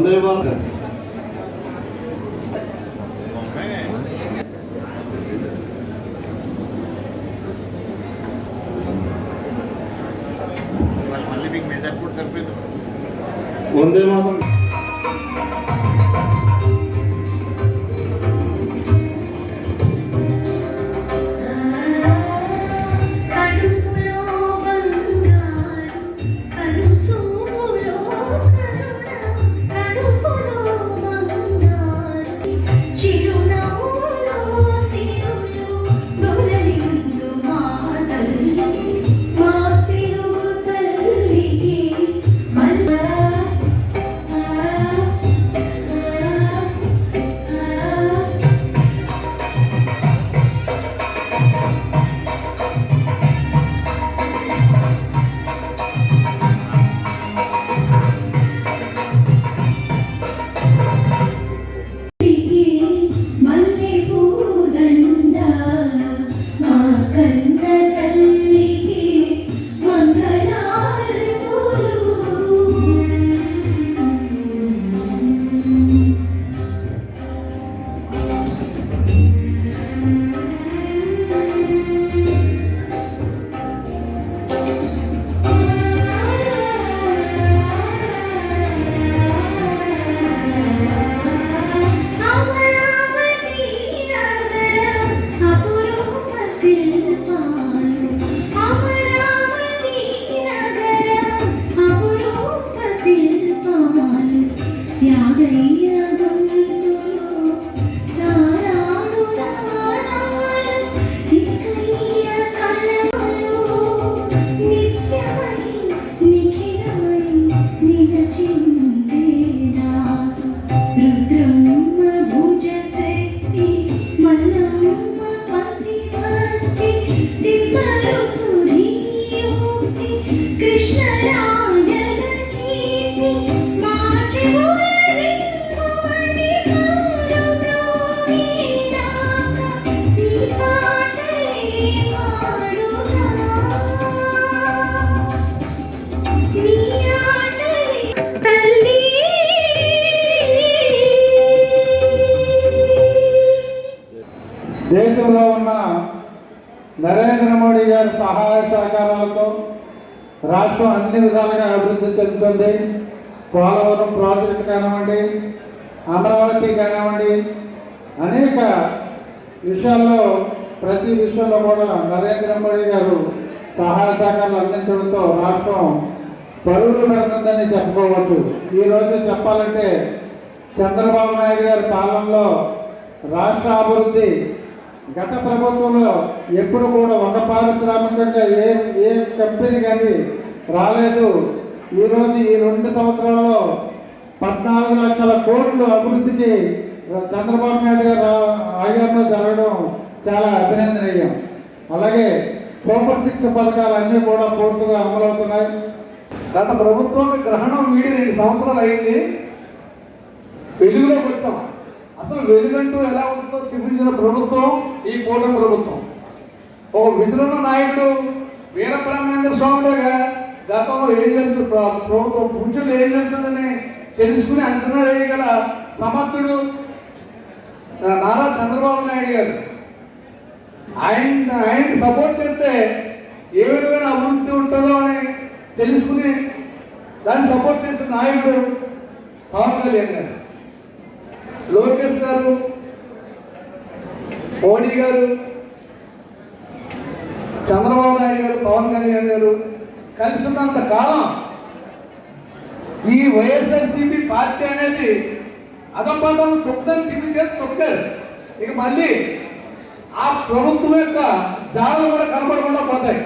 వందే మాతరం. వందే మాతరం. దేశంలో ఉన్న నరేంద్ర మోడీ గారి సహాయ సహకారాలతో రాష్ట్రం అన్ని విధాలుగా అభివృద్ధి చెందుతుంది. పోలవరం ప్రాజెక్టు కానివ్వండి, అమరావతి కానివ్వండి, అనేక విషయాల్లో ప్రతి విషయంలో కూడా నరేంద్ర మోడీ గారు సహాయ సహకారాలు అందించడంతో రాష్ట్రం పరుగులు పెడుతుందని చెప్పుకోవచ్చు. ఈరోజు చెప్పాలంటే చంద్రబాబు నాయుడు గారి పాలనలో రాష్ట్ర అభివృద్ధి గత ప్రభుత్వంలో ఎప్పుడు కూడా ఒక పారిశ్రామికంగా ఏ కంపెనీ కానీ రాలేదు. ఈరోజు ఈ 2 సంవత్సరాల్లో 14 లక్షల కోట్లు అభివృద్ధికి చంద్రబాబు నాయుడు గారు ఆధ్వర్యంలో జరగడం చాలా అభినందనీయం. అలాగే సూపర్ 6 పథకాలు అన్నీ కూడా పూర్తిగా అమలవుతున్నాయి. గత ప్రభుత్వం గ్రహణం వీడి 2 సంవత్సరాలు అయింది. వెలుగులోకి వచ్చాం. అసలు వెలుగంటూ ఎలా ఉంటుందో చూపించిన ప్రభుత్వం ఈ కూటమి ప్రభుత్వం. ఒక విధులున్న నాయకుడు వీరబ్రహ్మేంద్ర స్వామిగా గతంలో ఏం జరుగుతుంది, ప్రభుత్వం పూజలు ఏం జరుగుతుందని తెలుసుకుని అంచనా వేయగల సమర్థుడు నారా చంద్రబాబు నాయుడు గారు. ఆయన్ని సపోర్ట్ చేస్తే ఏ విధమైన అభివృద్ధి ఉంటుందో అని తెలుసుకుని దాన్ని సపోర్ట్ చేసిన నాయకుడు పవన్ కళ్యాణ్ గారు, లోకేష్ గారు, మోడీ గారు, చంద్రబాబు నాయుడు గారు, పవన్ కళ్యాణ్ గారు కలిసి ఉన్నంత కాలం ఈ వైఎస్ఆర్సీపీ పార్టీ అనేది అధపతనం తొక్కని చూపించారు, తొక్కారు. ఇక మళ్ళీ ఆ ప్రభుత్వం యొక్క జాలు కూడా కనబడకుండా పోతాయి.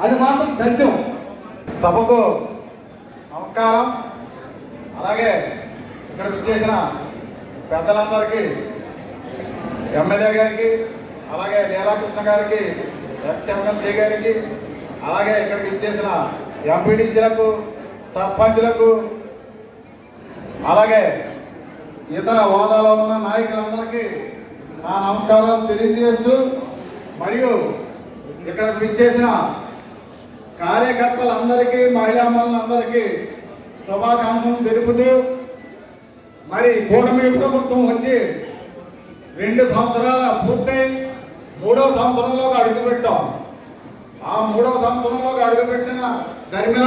అది మాత్రం సత్యం. సభకు నమస్కారం. అలాగే ఇక్కడికి చేసిన పెద్దలందరికీ, ఎమ్మెల్యే గారికి, అలాగే లీలాకృష్ణ గారికి, ఎమ్మెల్సీ గారికి, అలాగే ఇక్కడికి ఇచ్చేసిన ఎంపీటీసీలకు, సర్పంచులకు, అలాగే ఇతర హోదాలో ఉన్న నాయకులందరికీ నా నమస్కారాలు తెలియజేస్తూ, మరియు ఇక్కడ ఇచ్చేసిన కార్యకర్తలందరికీ, మహిళా మనులందరికీ శుభాకాంక్షలు తెలుపుతూ, మరి కూటమి ప్రభుత్వం వచ్చి 2 సంవత్సరాల పూర్తయి 3వ సంవత్సరంలోకి అడుగుపెట్టాం. ఆ 3వ సంవత్సరంలోకి అడుగుపెట్టిన ధర్మిల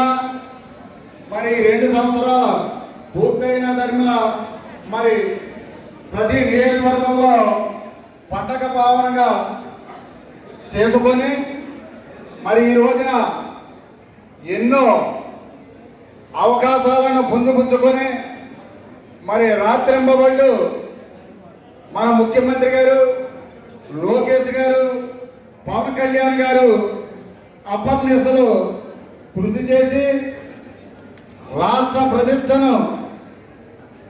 మరి 2 సంవత్సరాల పూర్తయిన ధర్మిల మరి ప్రతి నియోజకవర్గంలో పండగ భావనగా చేసుకొని మరి ఈ రోజున ఎన్నో అవకాశాలను పొందుపుచ్చుకొని మరి రాత్రింబవళ్ళు మన ముఖ్యమంత్రి గారు లోకేష్ గారు పవన్ కళ్యాణ్ గారు అపర్నిసలు కృషి చేసి రాష్ట్ర ప్రతిష్టను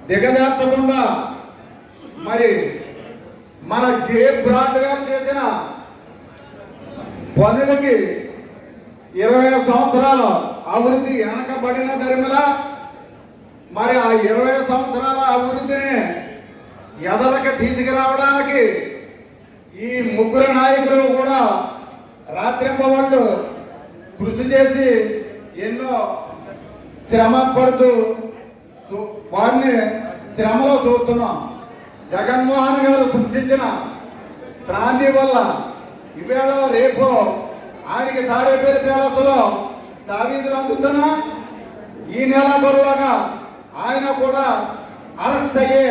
దిగజార్చకుండా మరి మన జే బ్రాండ్ గారు చేసిన పనులకి 20 సంవత్సరాల అభివృద్ధి వెనకబడిన ధర్మిల మరి ఆ 20 సంవత్సరాల అభివృద్ధిని ఎదలకి తీసుకురావడానికి ఈ ముగ్గురు నాయకులు కూడా రాత్రింబవళ్ళు కృషి చేసి ఎన్నో శ్రమ పడుతూ వారిని శ్రమలో చూస్తున్నాం. జగన్మోహన్ గారు సృష్టించిన ప్రాంతీ వల్ల ఇవేళ రేపు ఆయనకి తాడేపల్లి ప్యాలెస్లో తావీదులు అందుతున్నా ఈ నెల గొడవగా ఆయన కూడా అరెస్ట్ అయ్యే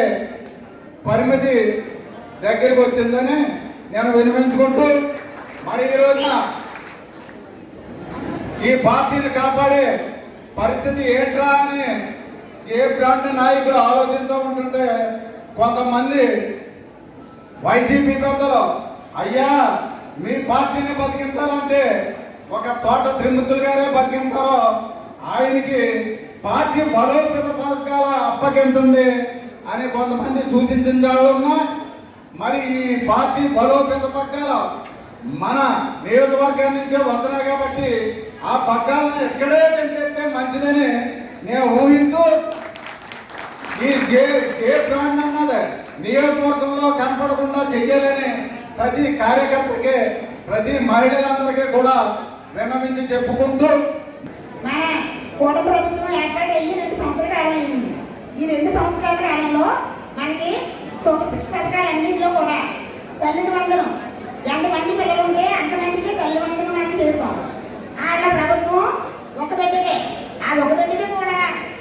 పరిమితి దగ్గరికి వచ్చిందని నేను వినిపించుకుంటూ మరి ఈ రోజున ఈ పార్టీని కాపాడే పరిస్థితి ఏంట్రా అని ఏ బ్రాండ్ నాయకులు ఆలోచిస్తూ ఉంటుంటే కొంతమంది వైసీపీ పెద్దలు అయ్యా మీ పార్టీని బతికించాలంటే ఒక తోట త్రిమూర్తులు గారే బతికించారో ఆయనకి పార్టీ బలోపేత పథకాల అప్పగించండి అని కొంతమంది సూచించిన వాళ్ళు ఉన్నా మరి ఈ పార్టీ బలోపేత పథకాలు మన నియోజకవర్గం నుంచే వస్తున్నాయి కాబట్టి ఆ పథకాలను ఎక్కడే తెంపేస్తే మంచిదని నేను ఊహిస్తూ ఈ ఏ బ్రాండ్ అన్నది నియోజకవర్గంలో కనపడకుండా చెయ్యాలని ప్రతి కార్యకర్తకి ప్రతి మహిళలందరికీ కూడా విన్నవించి చెప్పుకుంటూ మన కోట ప్రభుత్వం ఏర్పాటు అయ్యి 2 సంవత్సరాల కాలం అయింది. ఈ 2 సంవత్సరాల కాలంలో మనకి శిక్ష పథకాలన్నింటిలో కూడా తల్లి వందనం ఎంతమంది పిల్లలు ఉంటే అంతమందికి తల్లి వందనం అని చేస్తాం. వాళ్ళ ప్రభుత్వం ఒక బిడ్డకే ఆ ఒక బిడ్డకి కూడా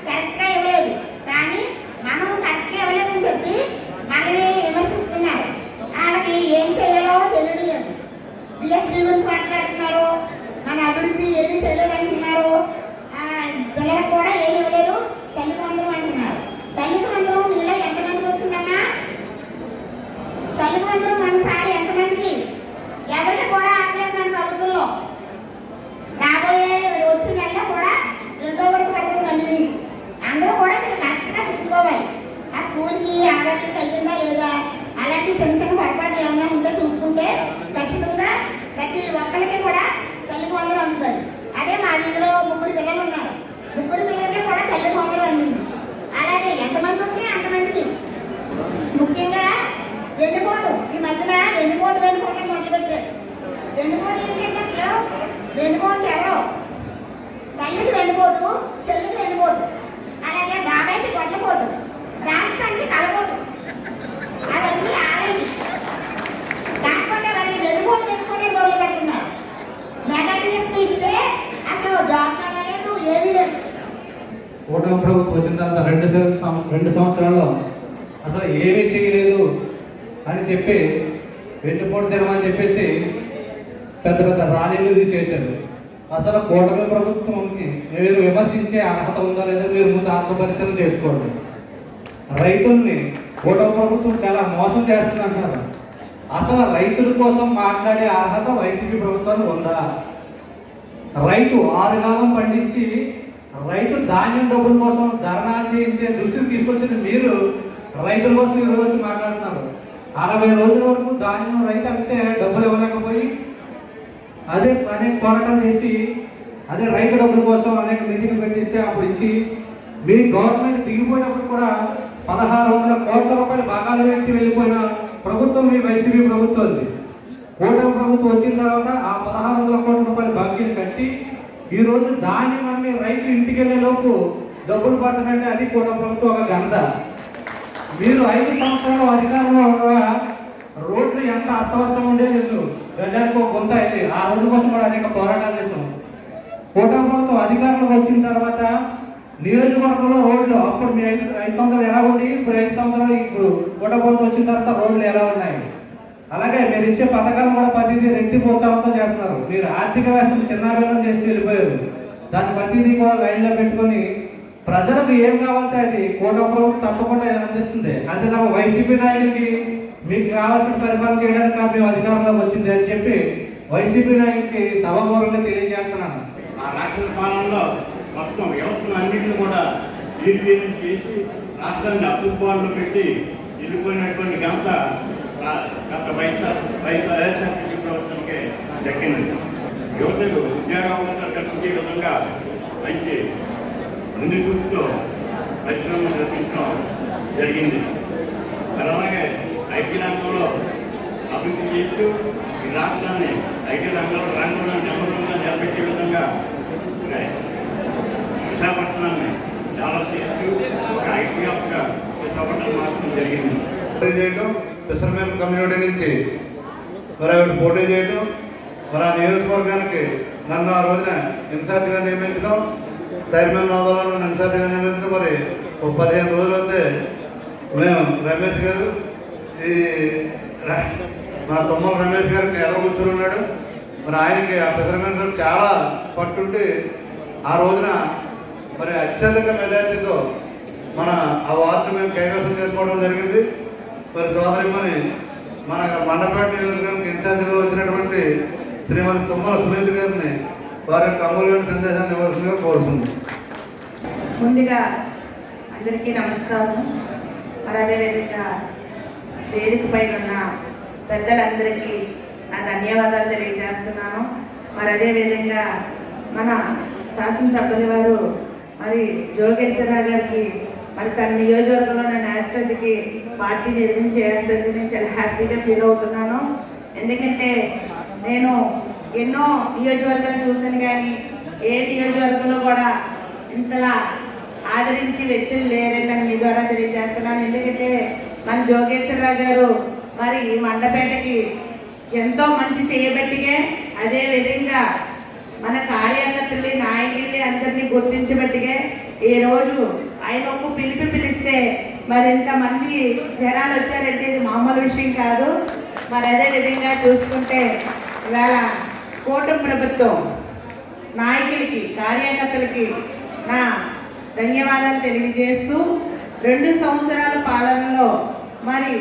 కరెక్ట్గా ఇవ్వలేదు. కానీ మనం కరెక్ట్గా ఇవ్వలేదని చెప్పి మనల్ని విమర్శిస్తున్నారు. వాళ్ళకి ఏం చేయాలో తెలియడం లేదు. డిఎస్పీ గురించి మాట్లాడుతున్నారు, మన అభివృద్ధి ఏమీ చేయలేదంటున్నారు, పిల్లలకు కూడా ఏమి ఇవ్వలేదు, తల్లికి వందనం అంటున్నారు. తల్లికి వందనం మీలో ఎంతమందికి వచ్చిందమ్మా? తల్లికి వందనం మనసారి ఎంతమందికి? ఎవరికి కూడా ఆగలేదు మన ప్రభుత్వంలో. రాబోయే వచ్చిన నెలలో కూడా 2వ విడత పడుతుంది. మళ్ళీ అందరూ కూడా మీరు కరెక్ట్గా చూసుకోవాలి. ఆ స్కూల్కి ఆధార్కి కలిగిందా లేదా, అలాంటి చిన్న చిన్న పొరపాట్లు ఏమైనా ఉంటే చూసుకుంటే ఖచ్చితంగా ప్రతి ఒక్కరికి కూడా తల్లికి వందలు అందుతుంది. అదే మా వీధిలో 3 పిల్లలు ఉన్నారు. 3 పిల్లలకి కూడా తల్లికి వందలు అందింది. అలాగే ఎంతమంది ఉంటే అంతమందికి. ముఖ్యంగా వెన్నుపోటు, ఈ మధ్యన వెన్నుపోటు అని మొదలుపెట్టారు. వెన్నుపోటు ఏంటంటే అసలు వెన్నుపోటు ఎవరో తల్లికి వెన్నుపోటు, చెల్లికి వెన్నుపోటు, అలాగే బాబాయ్కి గొడ్లపోటు, రాష్ట్రానికి కలపోటు, అవన్నీ ఆడండి. కాకపోతే వాళ్ళని వెన్నుపోటు మొదలు పెడుతున్నారు. మెగా డిఎస్పీ ఇస్తే అసలు జాబ్ లేదు, ఏమీ లేదు. కూటమి ప్రభుత్వం వచ్చిన తర్వాత 2 సంవత్సరాల్లో అసలు ఏమీ చేయలేదు అని చెప్పి వెన్నుపోటు తినమని చెప్పేసి పెద్ద పెద్ద ర్యాలీలు చేశారు. అసలు కూటమి ప్రభుత్వంకి మీరు విమర్శించే అర్హత ఉందా లేదా మీరు ముందు ఆత్మపరిశీలన చేసుకోండి. రైతుల్ని కూటమి ప్రభుత్వం చాలా మోసం చేస్తుందంటారు. అసలు రైతుల కోసం మాట్లాడే అర్హత వైసీపీ ప్రభుత్వానికి ఉందా? రైతు 6 కాలం పండించి రైతు ధాన్యం డబ్బుల కోసం ధర్నా చేయించే దృష్టికి తీసుకొచ్చింది మీరు. రైతుల కోసం ఈ రోజు మాట్లాడుతున్నారు. 60 రోజుల వరకు ధాన్యం రైతు అమ్మితే డబ్బులు ఇవ్వలేకపోయి అనేక పోరాటాలు చేసి అదే రైతు డబ్బుల కోసం అనేక మీటింగ్లు పెట్టిస్తే అప్పుడు ఇచ్చి మీ గవర్నమెంట్ దిగిపోయినప్పుడు కూడా 1600 కోట్ల రూపాయలు భాగాలు పెట్టి వెళ్ళిపోయిన ప్రభుత్వం మీ వైసీపీ ప్రభుత్వం. కూటమి ప్రభుత్వం వచ్చిన తర్వాత ఆ 1600 కోట్ల రూపాయలు బాకీలు కట్టి ఈరోజు ధాన్యం అమ్మి రైతు ఇంటికి వెళ్ళే లోపు డబ్బులు పట్టదంటే అది కూటమి ప్రభుత్వం ఒక గంట. మీరు 5 సంవత్సరాలు అధికారంలో ఉండగా రోడ్లు ఎంత అస్తవ్యస్తం ఉండేది తెలుసు. ప్రజలకు కొంత అయింది. ఆ రోడ్డు కోసం కూడా అనేక పోరాటాలు చేసాం. కూటమి ప్రభుత్వం అధికారంలోకి వచ్చిన తర్వాత నియోజకవర్గంలో రోడ్లు అప్పుడు మీ 5 సంవత్సరాలు ఎలా ఉండి ఇప్పుడు 5 సంవత్సరాలు ఇప్పుడు కూటమి ప్రభుత్వం వచ్చిన తర్వాత రోడ్లు ఎలా ఉన్నాయి. అలాగే మీరు ఇచ్చే పథకాలు కూడా ప్రతిదీ రెట్టింపు ఉత్సాహంతో చేస్తున్నారు. మీరు ఆర్థిక వ్యవస్థను చిన్నాభిన్నం చేసి వెళ్ళిపోయారు. దాన్ని ప్రతిదీ కూడా లైన్లో పెట్టుకొని ప్రజలకు ఏం కావాలంటే అది కూటమి ప్రభుత్వం తప్పకుండా అందిస్తుంది. అంతే తప్ప వైసీపీ నాయకులకి మీకు కావాల్సిన పరిపాలన చేయడానికి మేము అధికారంలోకి వచ్చింది అని చెప్పి వైసీపీ నాయకులకి సభాపూర్వకంగా తెలియజేస్తున్నాను. ఆ రాష్ట్ర పాలనలో మొత్తం వ్యవస్థను అన్నింటినీ కూడా నిర్వీర్యం చేసి రాష్ట్రాన్ని అప్పుపాల్లో పెట్టి వెళ్ళిపోయినటువంటి ఘనత గత వైఎస్ఆర్సీపీ ప్రభుత్వానికి దక్కింది. యువతకు ఉద్యోగావకాశాలు కల్పించే విధంగా మంచి ముందు చూపుతో పరిశ్రమలు నిర్మించడం జరిగింది. అలాగే ఐటీ రంగంలో అభివృద్ధి చేస్తూ ఈ రాష్ట్రాన్ని ఐటీ రంగంలో నెమ్మదిగా నిలబెట్టే విధంగా విశాఖపట్నాన్ని చాలా చేస్తూ ఒక ఐటీ హబ్గా విశాఖపట్నం మార్చడం జరిగింది. పోటీ చేయడం ఫిషర్మెన్ కమ్యూనిటీ నుంచి మరి ఆవిడ పోటీ చేయడం, మరి ఆ నియోజకవర్గానికి నన్ను ఆ రోజున ఇన్ఛార్జిగా నియమించడం, చైర్మన్ హోదాలో నన్ను ఇన్ఛార్జిగా నియమించడం. మరి ఒక 15 రోజులు అయితే మేము రమేష్ గారు ఈ మన తుమ్మల రమేష్ గారికి ఎదురు కూర్చొని ఉన్నాడు. మరి ఆయనకి ఆ ఫిషర్మెన్ చాలా పట్టుండి ఆ రోజున మరి అత్యధిక మెజార్టీతో మన ఆ వార్డు మేము కైవసం చేసుకోవడం జరిగింది. మరి సోదరిమని మన మండపేట నియోజకవర్గానికి ఇన్ఛార్జిగా వచ్చినటువంటి శ్రీమతి తుమ్మల సునీత గారిని వారి యొక్క అమూల్యమైన సందేశాన్ని ఇవ్వాల్సిందిగా కోరుతుంది. ముందుగా అందరికీ నమస్కారం. మరి అదేవిధంగా వేదిక పైన ఉన్న పెద్దలందరికీ నా ధన్యవాదాలు తెలియజేస్తున్నాను. మరి అదేవిధంగా మన శాసనసభ్యుల వారు మరి జోగేశ్వరరావు గారికి మరి తన నియోజకవర్గంలో నా న్యాయస్థితికి పార్టీ నిర్మించి చేస్తుంది నేను చాలా హ్యాపీగా ఫీల్ అవుతున్నాను. ఎందుకంటే నేను ఎన్నో నియోజకవర్గాలు చూశాను, కానీ ఏ నియోజకవర్గంలో కూడా ఇంతలా ఆదరించి వ్యక్తులు లేరని నేను మీ ద్వారా తెలియజేస్తున్నాను. ఎందుకంటే మన జోగేశ్వరరావు గారు మరి మండపేటకి ఎంతో మంచి చేయబట్టిగే, అదే విధంగా మన కార్యకర్తల్ని నాయకుల్ని అందరినీ గుర్తించబట్టిగే ఈరోజు ఆయన ఒక్క పిలిస్తే మరి ఇంతమంది జనాలు వచ్చారంటే ఇది మామూలు విషయం కాదు. మరి అదే విధంగా చూసుకుంటే ఇవాళ కూటమి ప్రభుత్వం నాయకులకి కార్యకర్తలకి నా ధన్యవాదాలు తెలియజేస్తూ 2 సంవత్సరాల పాలనలో మరి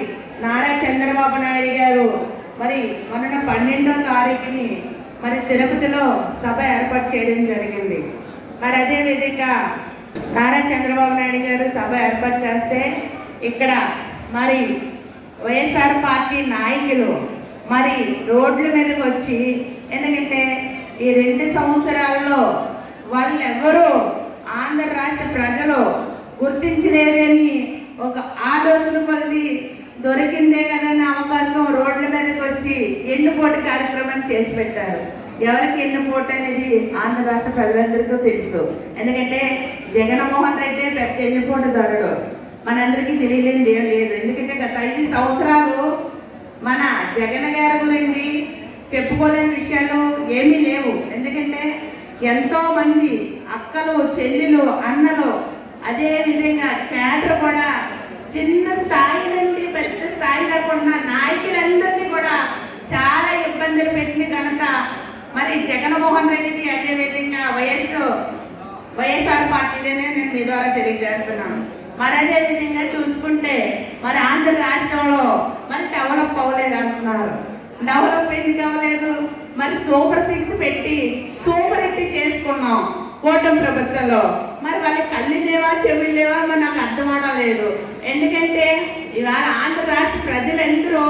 నారా చంద్రబాబు నాయుడు గారు మరి మొన్న 12వ తారీఖుని మరి తిరుపతిలో సభ ఏర్పాటు చేయడం జరిగింది. మరి అదేవిధంగా నారా చంద్రబాబు నాయుడు గారు సభ ఏర్పాటు చేస్తే ఇక్కడ మరి వైఎస్ఆర్ పార్టీ నాయకులు మరి రోడ్ల మీదకి వచ్చి, ఎందుకంటే ఈ 2 సంవత్సరాల్లో వాళ్ళెవరూ ఆంధ్ర రాష్ట్ర ప్రజలు గుర్తించలేదని ఒక ఆలోచన కొద్ది దొరికిందే కదా అవకాశం రోడ్ల మీదకి వచ్చి ఎన్నుపోటు కార్యక్రమాన్ని చేసి పెట్టారు. ఎవరికి ఎన్నుపోటు అనేది ఆంధ్ర రాష్ట్ర ప్రజలందరికీ తెలుసు. ఎందుకంటే జగన్మోహన్ రెడ్డి పెద్ద ఎన్నుపోటుదారుడు, మనందరికీ తెలియలేనిది ఏం లేదు. ఎందుకంటే గత 5 సంవత్సరాలు మన జగన్ గారి గురించి చెప్పుకోలేని విషయాలు ఏమీ లేవు. ఎందుకంటే ఎంతో మంది అక్కలు, చెల్లెలు, అన్నలు, అదే విధంగా క్యాడర్ కూడా చిన్న స్థాయి నుండి పెద్ద స్థాయి దాకా ఉన్న నాయకులందరినీ కూడా చాలా ఇబ్బందులు పెట్టిన ఘనత మరి జగన్మోహన్ రెడ్డిది, అదే విధంగా వైఎస్ఆర్ పార్టీదేనే నేను మీ ద్వారా తెలియజేస్తున్నాను. మరి అదే విధంగా చూసుకుంటే మరి ఆంధ్ర రాష్ట్రంలో మరి డెవలప్ అవ్వలేదు అంటున్నారు. డెవలప్ ఎందుకు అవ్వలేదు? మరి సూపర్ 6 పెట్టి సూపర్ హిట్ చేసుకున్నాం కూటమి ప్రభుత్వంలో. మరి వాళ్ళకి కళ్ళు లేవా, చెవులు లేవా, మరి నాకు అర్థం అవలేదు. ఎందుకంటే ఇవాళ ఆంధ్ర రాష్ట్ర ప్రజలందరూ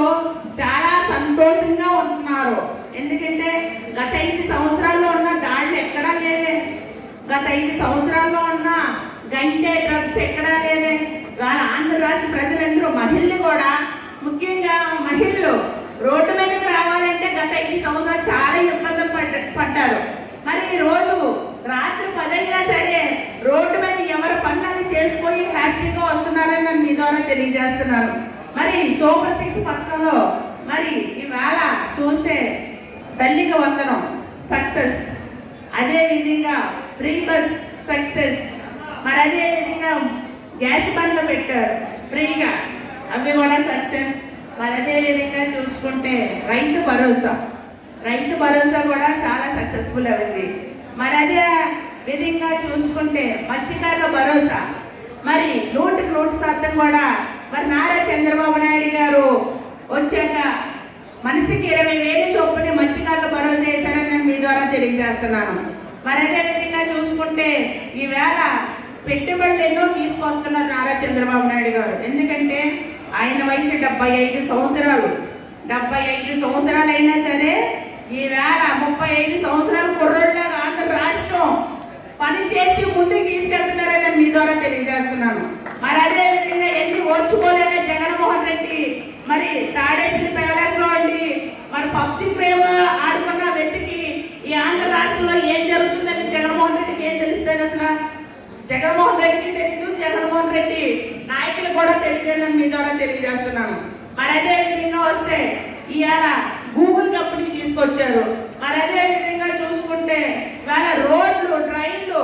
చాలా సంతోషంగా ఉంటున్నారు. ఎందుకంటే గత 5 సంవత్సరాల్లో ఉన్న దాడులు ఎక్కడా లేదే, గత 5 సంవత్సరాల్లో ఉన్న గంటే డ్రగ్స్ ఎక్కడా లేదే. ఇవాళ ఆంధ్ర రాష్ట్ర ప్రజలందరూ మహిళలు కూడా, ముఖ్యంగా మహిళలు రోడ్డు మీదకి రావాలంటే గత 5 సంవత్సరాలు చాలా ఇబ్బందులు పడ్డారు. మరి ఈ రోజు రాత్రి 10 అయినా సరే రోడ్డు మీద ఎవరి పనులు చేసుకొని హ్యాపీగా వస్తున్నారని నేను మీ ద్వారా తెలియజేస్తున్నాను. మరి సూపర్ 6 పథకంలో మరి ఈవేళ చూస్తే తల్లికి వందనం సక్సెస్, అదే విధంగా ఫ్రీ బస్ సక్సెస్, మరి అదే విధంగా గ్యాస్ బండ్లు పెట్టారు ఫ్రీగా, అవి కూడా సక్సెస్. మరి అదే విధంగా చూసుకుంటే రైతు భరోసా కూడా చాలా సక్సెస్ఫుల్ అయింది. మరి అదే విధంగా చూసుకుంటే మత్స్యకారుల భరోసా మరి 100% కూడా మరి నారా చంద్రబాబు నాయుడు గారు వచ్చాక మనిషికి 20,000 చొప్పున మత్స్యకారుల భరోసా వేశారని నేను మీ ద్వారా తెలియజేస్తున్నాను. మరి అదే విధంగా చూసుకుంటే ఈవేళ పెట్టుబడులు ఎన్నో తీసుకొస్తున్నారు నారా చంద్రబాబు నాయుడు గారు. ఎందుకంటే ఆయన వయసు 75 సంవత్సరాలు. 75 సంవత్సరాలు అయినా సరే ఈవేళ 35 సంవత్సరాల కుర్రోడ్లాగా ఆంధ్ర రాష్ట్రం పని చేసి ముందుకు తీసుకెళ్తున్నారని నేను మీ ద్వారా తెలియజేస్తున్నాను. మరి అదే విధంగా ఎన్ని ఓర్చుకోలేక జగన్మోహన్ రెడ్డి మరి తాడేపల్లి ప్యాలెస్లో అండి మరి పబ్జి ప్రేమ ఆడుకున్న వ్యక్తికి ఈ ఆంధ్ర రాష్ట్రంలో ఏం జరుగుతుందని జగన్మోహన్ రెడ్డికి ఏం తెలుస్తుంది? అసలు జగన్మోహన్ రెడ్డికి తెలియదు, జగన్మోహన్ రెడ్డి నాయకులు కూడా తెలియదని మీ ద్వారా తెలియజేస్తున్నాను. మరి అదే విధంగా వస్తే ఇవాళ గూగుల్ కంపెనీ తీసుకొచ్చారు. మరి అదే విధంగా చూసుకుంటే వాళ్ళ రోడ్లు, ట్రైన్లు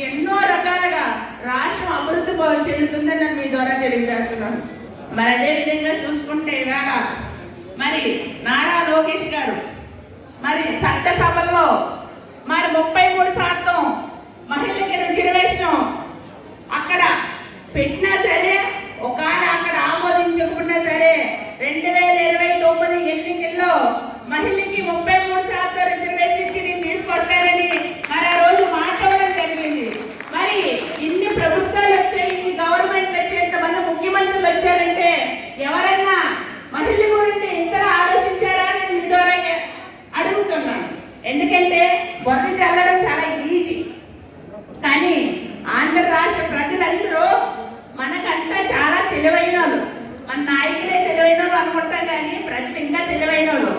ఎన్నో రకాలుగా రాష్ట్రం అభివృద్ధి చెందుతుందని నేను మీ ద్వారా తెలియజేస్తున్నాను. మరి అదే విధంగా చూసుకుంటే ఇవాళ మరి నారా లోకేష్ గారు మరి చట్టసభల్లో మరి 33% మహిళలకి రిజర్వేషన్ అక్కడ పెట్టినా సరే అక్కడ ఆమోదించకుండా సరే 2029 ఎన్నికల్లో మహిళకి 33% రిజర్వేషన్ ఇచ్చి నేను తీసుకొస్తానని మరి ఆ రోజు మాట్లాడడం జరిగింది. మరి ఇన్ని ప్రభుత్వాలు వచ్చాయి, ఇన్ని గవర్నమెంట్లు వచ్చాయి, ఇంతమంది ముఖ్యమంత్రులు వచ్చారంటే ఎవరన్నా మహిళల గురించి ఇంతలా ఆలోచించారా అని మీ ద్వారా అడుగుతున్నాను. ఎందుకంటే బొర్ర చల్లడం చాలా ఈజీ, కానీ ఆంధ్ర రాష్ట్ర ప్రజలందరూ మనకంతా చాలా తెలివైన వాళ్ళు. మన నాయకులే తెలివైన వాళ్ళు అనుకుంటాం, కానీ ప్రజలు ఇంకా తెలివైన వాళ్ళు.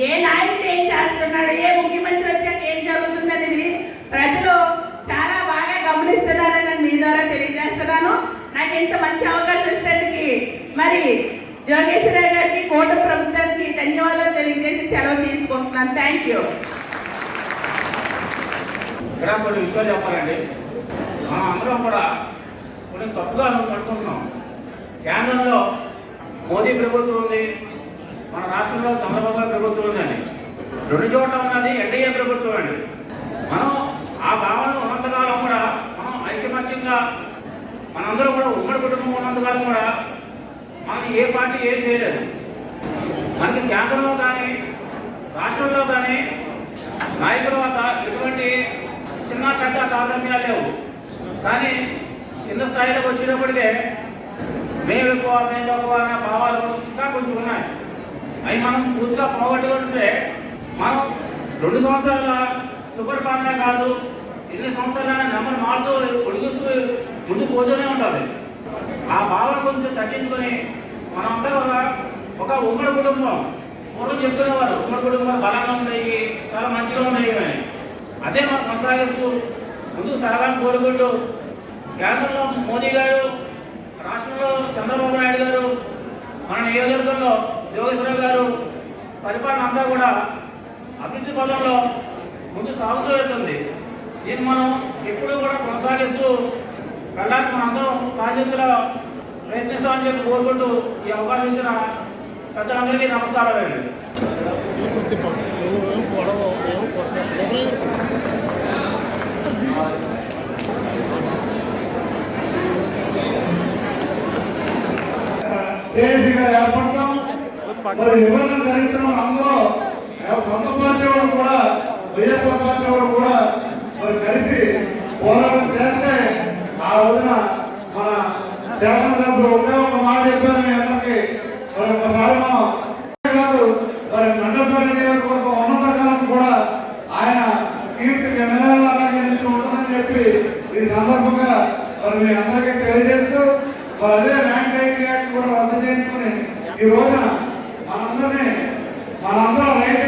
ఏ నాయకుడు ఏం చేస్తున్నాడు, ఏ ముఖ్యమంత్రి వచ్చాక ఏం జరుగుతుంది అనేది ప్రజలు చాలా బాగా గమనిస్తున్నారని నేను మీ ద్వారా తెలియజేస్తున్నాను. నాకు ఇంత మంచి అవకాశం ఇస్తేందుకు మరి జోగేశ్వరరావు గారికి, కూటమి ప్రభుత్వానికి ధన్యవాదాలు తెలియజేసి సెలవు తీసుకుంటున్నాను. Thank you. ఇక్కడ కొన్ని విషయాలు చెప్పాలండి. మనం అందరం కూడా కొన్ని తప్పుగా పడుతున్నాం. కేంద్రంలో మోదీ ప్రభుత్వం ఉంది, మన రాష్ట్రంలో చంద్రబాబు ప్రభుత్వం ఉందని. 2 చోట్ల ఉన్నది ఎన్డీఏ ప్రభుత్వం అండి. మనం ఆ భావనలు ఉన్నంతకాలం కూడా మనం ఐకమత్యంగా మనందరం కూడా ఉమ్మడి కుటుంబం ఉన్నంతకాలం కూడా మనకి ఏ పార్టీ ఏం చేయలేదు. మనకి కేంద్రంలో కానీ రాష్ట్రంలో కానీ నాయకుల వద్ద ఎటువంటి చిన్న పెద్ద తారతమ్యాలు లేవు. కానీ కింద స్థాయిలోకి వచ్చేటప్పటికే మేము ఎక్కువ మేము తక్కువ అనే భావాలు ఇంకా కొంచెం ఉన్నాయి. అవి మనం పూర్తిగా పోగొట్టుకుంటే మనం 2 సంవత్సరాల సుపరిపాలన కాదు, ఎన్ని సంవత్సరాలైనా నెంబర్ మారుతూ పొడిగిస్తూ ముందుకు పోతూనే ఉంటుంది. ఆ భావన కొంచెం తగ్గించుకొని మనంతా ఒక ఉమ్మడి కుటుంబం, పూర్వం చెప్తున్నవారు ఉమ్మడి కుటుంబాలు బలంగా ఉండేవి, చాలా మంచిగా ఉండేవి అని. అదే మనం కొనసాగిస్తూ ముందుకు సాగాలని కోరుకుంటూ కేంద్రంలో మోదీ గారు, రాష్ట్రంలో చంద్రబాబు నాయుడు గారు, మన నియోజకవర్గంలో జోగేశ్వరరావు గారు పరిపాలన అంతా కూడా అభివృద్ధి పదంలో ముందు సాగుతూ వెళ్తుంది. దీన్ని మనం ఎప్పుడూ కూడా కొనసాగిస్తూ వెళ్ళడానికి మనందరం సాధ్యతలో ప్రయత్నిస్తామని చెప్పి కోరుకుంటూ ఈ అవకాశం ఇచ్చిన పెద్దలందరికీ నమస్కారాలు అండి. ఏర్పడతాం. మరి వివరణ జరుగుతున్న అందులో సొంత పార్టీ వాడు కూడా, వైఎస్ఆర్ పార్టీ వాడు కూడా మరి కలిసి పోరాటం చేస్తే ఆ రోజున మన శాసనసభ్యులు ఒక మాట చెప్పారు మీ అందరికీ. మరి ఒకసారి మనం కాదు, మరి మండపల్లి నియోజకవర్గం ఉన్నంతకాలం కూడా ఆయన కీర్తికి అలాగే ఉంటుందని చెప్పి ఈ సందర్భంగా మరి మీ అందరికీ తెలియజేస్తూ మరి అదే ల్యాండ్ రైట్ యాక్ట్ కూడా రద్దు చేసుకుని ఈ రోజున మనందరం రైతు